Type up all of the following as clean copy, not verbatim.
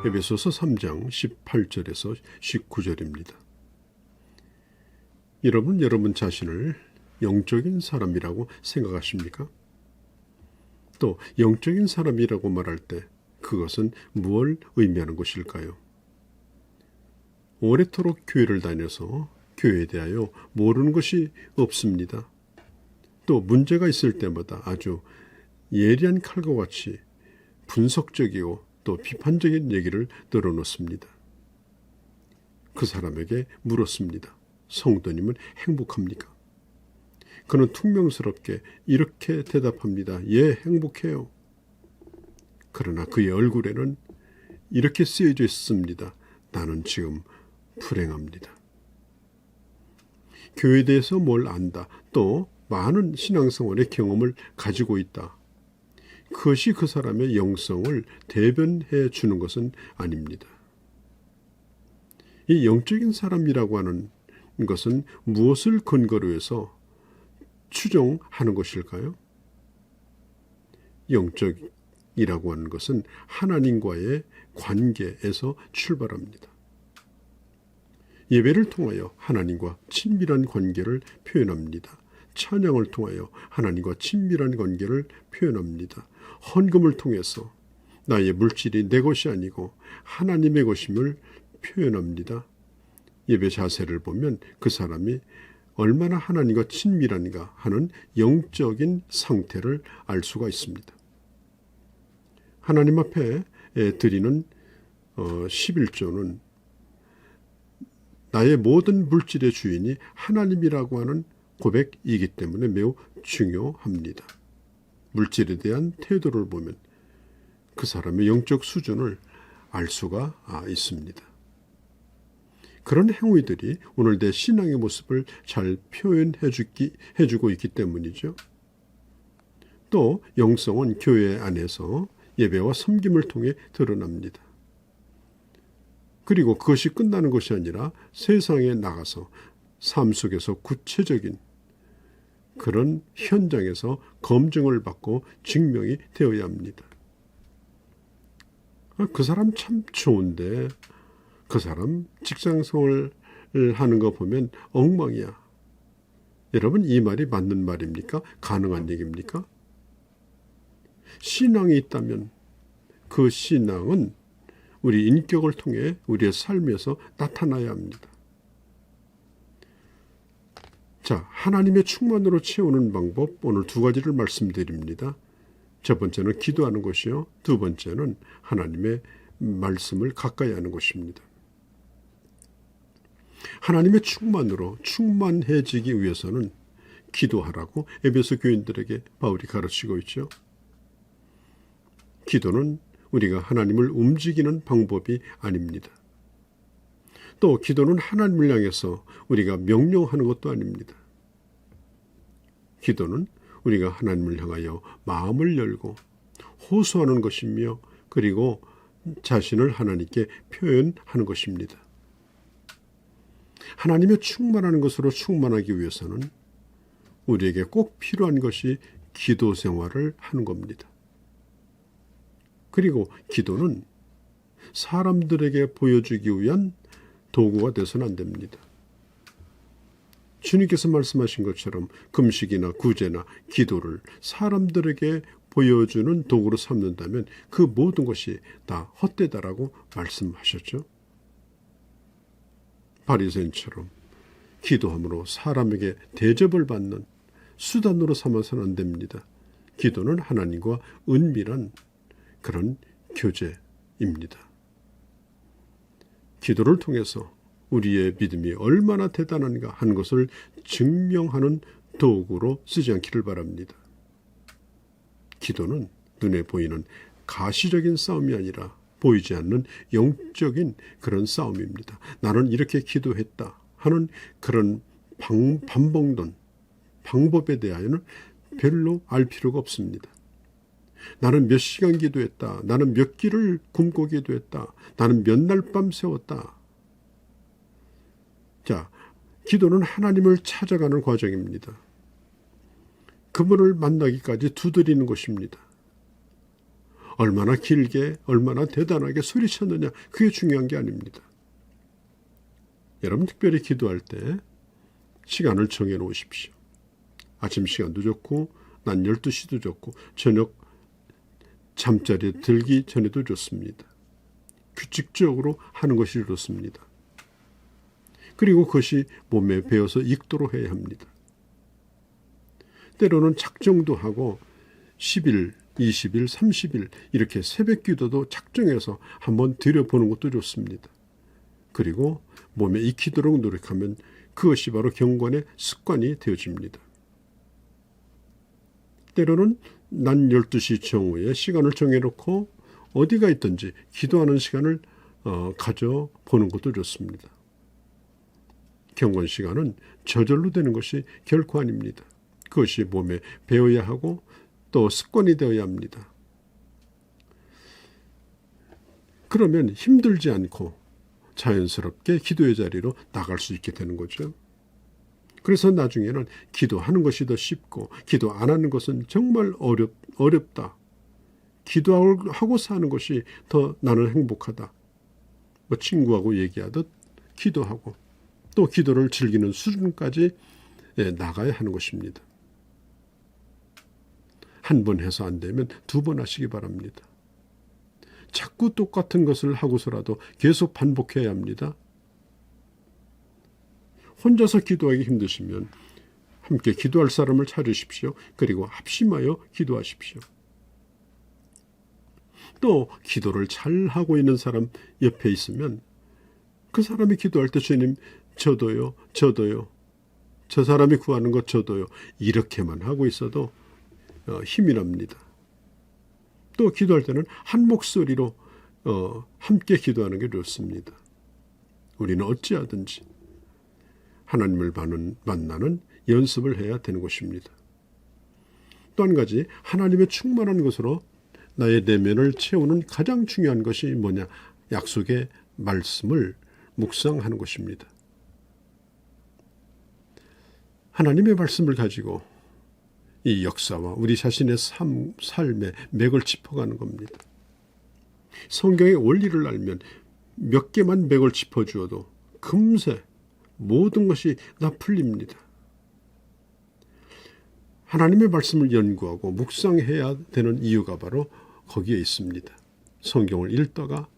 에베소서 3장 18절에서 19절입니다. 여러분 자신을 영적인 사람이라고 생각하십니까? 또 영적인 사람이라고 말할 때 그것은 무엇을 의미하는 것일까요? 오래도록 교회를 다녀서 교회에 대하여 모르는 것이 없습니다. 또 문제가 있을 때마다 아주 예리한 칼과 같이 분석적이고 또 비판적인 얘기를 늘어놓습니다. 그 사람에게 물었습니다. 성도님은 행복합니까? 그는 퉁명스럽게 이렇게 대답합니다. 예, 행복해요. 그러나 그의 얼굴에는 이렇게 쓰여져 있습니다. 나는 지금 불행합니다. 교회에 대해서 뭘 안다. 또 많은 신앙생활의 경험을 가지고 있다. 그것이 그 사람의 영성을 대변해 주는 것은 아닙니다. 이 영적인 사람이라고 하는 것은 무엇을 근거로 해서 추정하는 것일까요? 영적이라고 하는 것은 하나님과의 관계에서 출발합니다. 예배를 통하여 하나님과 친밀한 관계를 표현합니다. 찬양을 통하여 하나님과 친밀한 관계를 표현합니다. 헌금을 통해서 나의 물질이 내 것이 아니고 하나님의 것임을 표현합니다. 예배 자세를 보면 그 사람이 얼마나 하나님과 친밀한가 하는 영적인 상태를 알 수가 있습니다. 하나님 앞에 드리는 11조는 나의 모든 물질의 주인이 하나님이라고 하는 고백이기 때문에 매우 중요합니다. 물질에 대한 태도를 보면 그 사람의 영적 수준을 알 수가 있습니다. 그런 행위들이 오늘 내 신앙의 모습을 잘 표현해주고 있기 때문이죠. 또 영성은 교회 안에서 예배와 섬김을 통해 드러납니다. 그리고 그것이 끝나는 것이 아니라 세상에 나가서 삶 속에서 구체적인 그런 현장에서 검증을 받고 증명이 되어야 합니다. 그 사람 참 좋은데 그 사람 직장생활을 하는 거 보면 엉망이야. 여러분 이 말이 맞는 말입니까? 가능한 얘기입니까? 신앙이 있다면 그 신앙은 우리 인격을 통해 우리의 삶에서 나타나야 합니다. 자, 하나님의 충만으로 채우는 방법 오늘 두 가지를 말씀드립니다. 첫 번째는 기도하는 것이요. 두 번째는 하나님의 말씀을 가까이 하는 것입니다. 하나님의 충만으로 충만해지기 위해서는 기도하라고 에베소 교인들에게 바울이 가르치고 있죠. 기도는 우리가 하나님을 움직이는 방법이 아닙니다. 또 기도는 하나님을 향해서 우리가 명령하는 것도 아닙니다. 기도는 우리가 하나님을 향하여 마음을 열고 호소하는 것이며 그리고 자신을 하나님께 표현하는 것입니다. 하나님의 충만한 것으로 충만하기 위해서는 우리에게 꼭 필요한 것이 기도 생활을 하는 겁니다. 그리고 기도는 사람들에게 보여주기 위한 도구가 돼서는 안 됩니다. 주님께서 말씀하신 것처럼 금식이나 구제나 기도를 사람들에게 보여주는 도구로 삼는다면 그 모든 것이 다 헛되다라고 말씀하셨죠. 바리새인처럼 기도함으로 사람에게 대접을 받는 수단으로 삼아서는 안 됩니다. 기도는 하나님과 은밀한 그런 교제입니다. 기도를 통해서 우리의 믿음이 얼마나 대단한가 하는 것을 증명하는 도구로 쓰지 않기를 바랍니다. 기도는 눈에 보이는 가시적인 싸움이 아니라 보이지 않는 영적인 그런 싸움입니다. 나는 이렇게 기도했다 하는 그런 반복론 방법에 대하여는 별로 알 필요가 없습니다. 나는 몇 시간 기도했다. 나는 몇 끼를 굶고 기도했다. 나는 몇 날 밤 새웠다. 자, 기도는 하나님을 찾아가는 과정입니다. 그분을 만나기까지 두드리는 것입니다. 얼마나 길게 얼마나 대단하게 소리쳤느냐 그게 중요한 게 아닙니다. 여러분 특별히 기도할 때 시간을 정해 놓으십시오. 아침 시간도 좋고 낮 12시도 좋고 저녁 잠자리에 들기 전에도 좋습니다. 규칙적으로 하는 것이 좋습니다. 그리고 그것이 몸에 배어서 익도록 해야 합니다. 때로는 작정도 하고 10일, 20일, 30일 이렇게 새벽 기도도 작정해서 한번 드려보는 것도 좋습니다. 그리고 몸에 익히도록 노력하면 그것이 바로 경건의 습관이 되어집니다. 때로는 낮 12시 정오에 시간을 정해놓고 어디가 있든지 기도하는 시간을 가져보는 것도 좋습니다. 경건 시간은 저절로 되는 것이 결코 아닙니다. 그것이 몸에 배어야 하고 또 습관이 되어야 합니다. 그러면 힘들지 않고 자연스럽게 기도의 자리로 나갈 수 있게 되는 거죠. 그래서 나중에는 기도하는 것이 더 쉽고 기도 안 하는 것은 정말 어렵다. 기도하고 사는 것이 더 나는 행복하다. 뭐 친구하고 얘기하듯 기도하고 또 기도를 즐기는 수준까지 나가야 하는 것입니다. 한 번 해서 안 되면 2번 하시기 바랍니다. 자꾸 똑같은 것을 하고서라도 계속 반복해야 합니다. 혼자서 기도하기 힘드시면 함께 기도할 사람을 찾으십시오. 그리고 합심하여 기도하십시오. 또 기도를 잘하고 있는 사람 옆에 있으면 그 사람이 기도할 때 주님 저도요. 저 사람이 구하는 것 저도요. 이렇게만 하고 있어도 힘이 납니다. 또 기도할 때는 한 목소리로 함께 기도하는 게 좋습니다. 우리는 어찌하든지 하나님을 만나는 연습을 해야 되는 것입니다. 또 한 가지 하나님의 충만한 것으로 나의 내면을 채우는 가장 중요한 것이 뭐냐? 약속의 말씀을 묵상하는 것입니다. 하나님의 말씀을 가지고 이 역사와 우리 자신의 삶의 맥을 짚어가는 겁니다. 성경의 원리를 알면 몇 개만 맥을 짚어주어도 금세 모든 것이 다 풀립니다. 하나님의 말씀을 연구하고 묵상해야 되는 이유가 바로 거기에 있습니다. 성경을 읽다가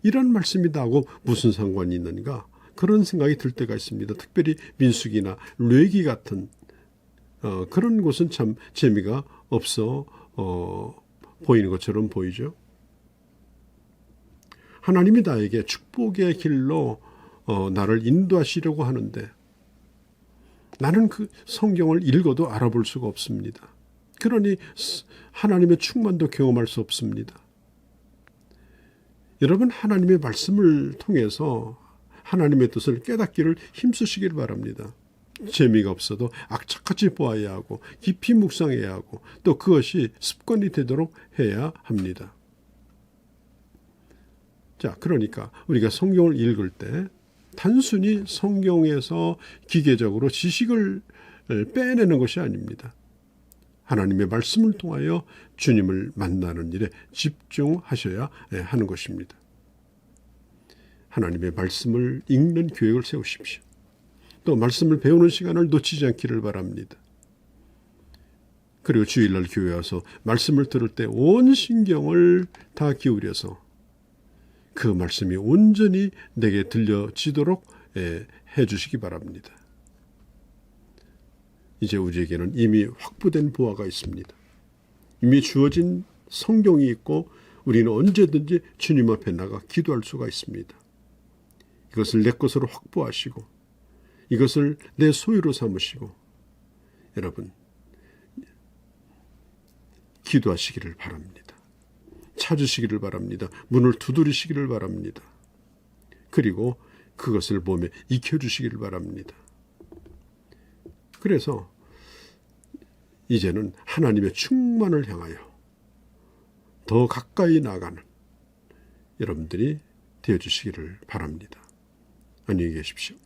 이런 말씀이 나하고 무슨 상관이 있는가 그런 생각이 들 때가 있습니다. 특별히 민수기나 레위기 같은 그런 곳은 참 재미가 없어 보이는 것처럼 보이죠. 하나님이 나에게 축복의 길로 나를 인도하시려고 하는데 나는 그 성경을 읽어도 알아볼 수가 없습니다. 그러니 하나님의 충만도 경험할 수 없습니다. 여러분 하나님의 말씀을 통해서 하나님의 뜻을 깨닫기를 힘쓰시길 바랍니다. 재미가 없어도 악착같이 보아야 하고 깊이 묵상해야 하고 또 그것이 습관이 되도록 해야 합니다. 자, 그러니까 우리가 성경을 읽을 때 단순히 성경에서 기계적으로 지식을 빼내는 것이 아닙니다. 하나님의 말씀을 통하여 주님을 만나는 일에 집중하셔야 하는 것입니다. 하나님의 말씀을 읽는 계획을 세우십시오. 또 말씀을 배우는 시간을 놓치지 않기를 바랍니다. 그리고 주일날 교회 와서 말씀을 들을 때 온 신경을 다 기울여서 그 말씀이 온전히 내게 들려지도록 해주시기 바랍니다. 이제 우리에게는 이미 확보된 보화가 있습니다. 이미 주어진 성경이 있고 우리는 언제든지 주님 앞에 나가 기도할 수가 있습니다. 이것을 내 것으로 확보하시고 이것을 내 소유로 삼으시고 여러분 기도하시기를 바랍니다. 찾으시기를 바랍니다. 문을 두드리시기를 바랍니다. 그리고 그것을 몸에 익혀주시기를 바랍니다. 그래서 이제는 하나님의 충만을 향하여 더 가까이 나가는 여러분들이 되어주시기를 바랍니다. 안녕히 계십시오.